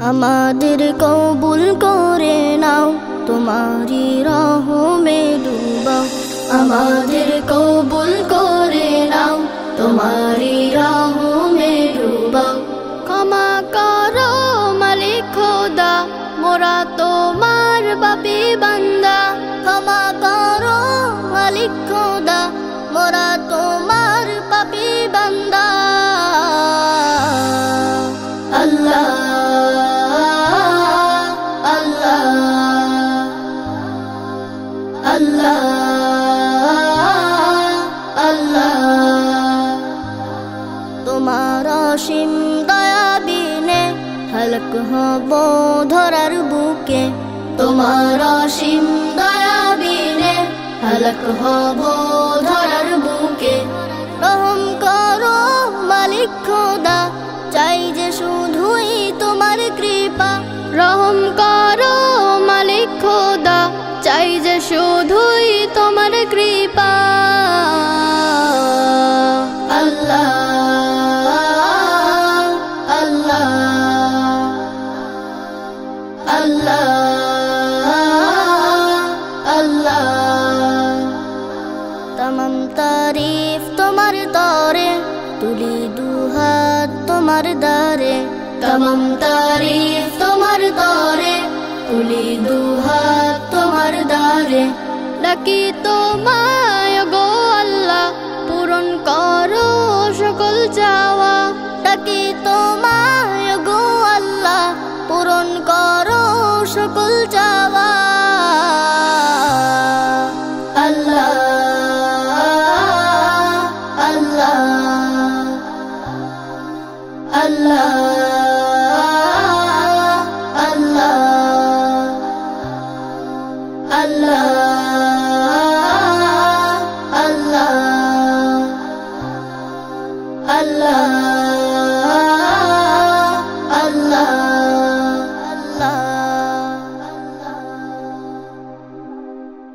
আমাদের কবুল করে নাও, তোমারি রহমে ডুবাও। আমাদের কবুল করে নাও, তোমারি রহমে ডুবাও। ক্ষমা করো মালিক খোদা, মোরা তোমার পাপী বান্দা। ক্ষমা করো মালিক খোদা, মোরা তোমার পাপী বান্দা। আল্লাহ আল্লাহ আল্লাহ আল্লাহ, তোমার অসীম দয়া বিনে হালক হব ধরার বুকে। তোমার অসীম দয়া বিনে হালক হব ধরার বুকে। রহম করো মালিক খোদা, চাই যে শুধুই তোমার কৃপা। রহম করো মালিক খোদা, চাই যে শুধুই তোমার কৃপা। আল্লাহ আল্লাহ আল্লাহ আল্লাহ, তমাম তারিফ তোমার তরে, তুলি দুহাত তোমার দ্বারে। তমাম তারিফ তোমার তরে, তুলি দুহাত তোমার দ্বারে। ডাকি তোমায় গো আল্লাহ, পূরণ করো সকল চাওয়া। ডাকি তোমায় গো আল্লাহ, পূরণ করো সকল চাওয়া। আল্লাহ আল্লাহ আল্লাহ